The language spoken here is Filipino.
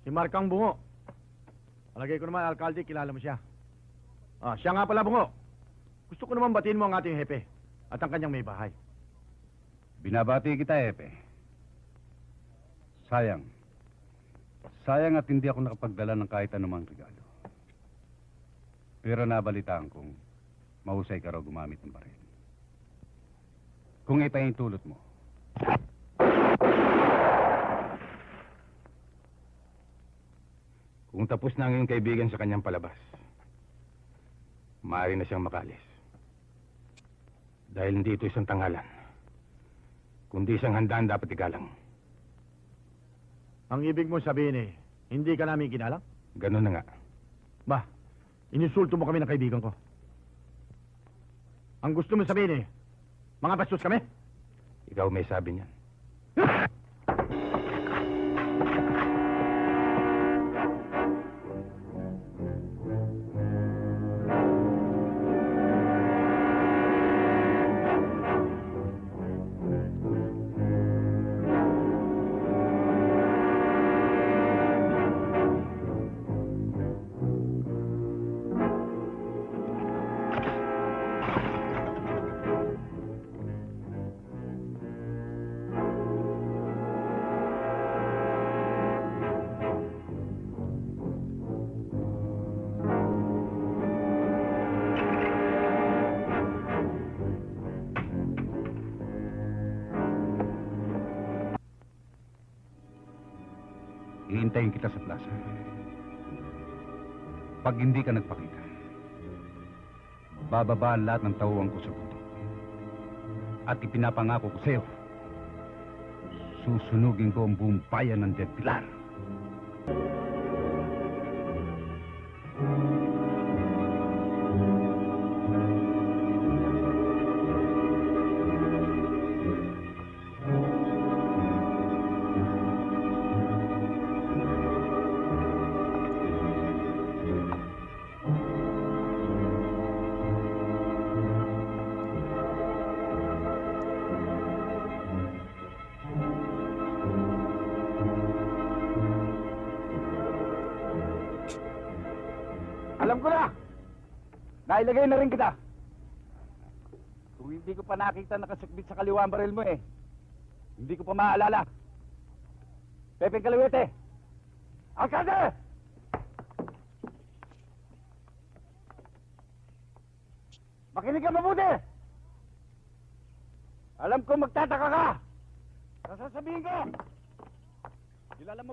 Si Markang Bungo. Palagay ko naman, alkalde, kilala mo siya. Siya nga pala, Bungo. Gusto ko naman batiin mo ang ating hepe at ang kanyang may bahay. Binabati kita, Epe. Sayang. Sayang at hindi ako nakapagdala ng kahit anumang regalo. Pero nabalitaan kong mahusay ka raw gumamit ng baril. Kung ito yung tulot mo. Kung tapos na ang iyong kaibigan sa kanyang palabas, maaari na siyang makalis. Dahil hindi ito isang tanghalan, kundi isang handaan dapat igalang. Ang ibig mo sabihin hindi ka namin ginalang? Ganun na nga. Ba, ininsulto mo kami ng kaibigan ko. Ang gusto mo sabihin mga bastos kami? Ikaw may sabi niyan. Hihintayin kita sa plaza. Pag hindi ka nagpakita, bababa ang lahat ng tauhan ko sa bundok. At ipinapangako ko sa'yo, susunugin ko ang buong bayan ng Del Pilar. Alam ko na! Nailagay na rin kita. Kung hindi ko pa nakita nakasukbit sa kaliwa ang baril mo hindi ko pa maalala. Pepe Caliwete! Alcalde! Makinig ka mabuti! Alam ko magtataka ka! Sasasabihin ko! Kilala mo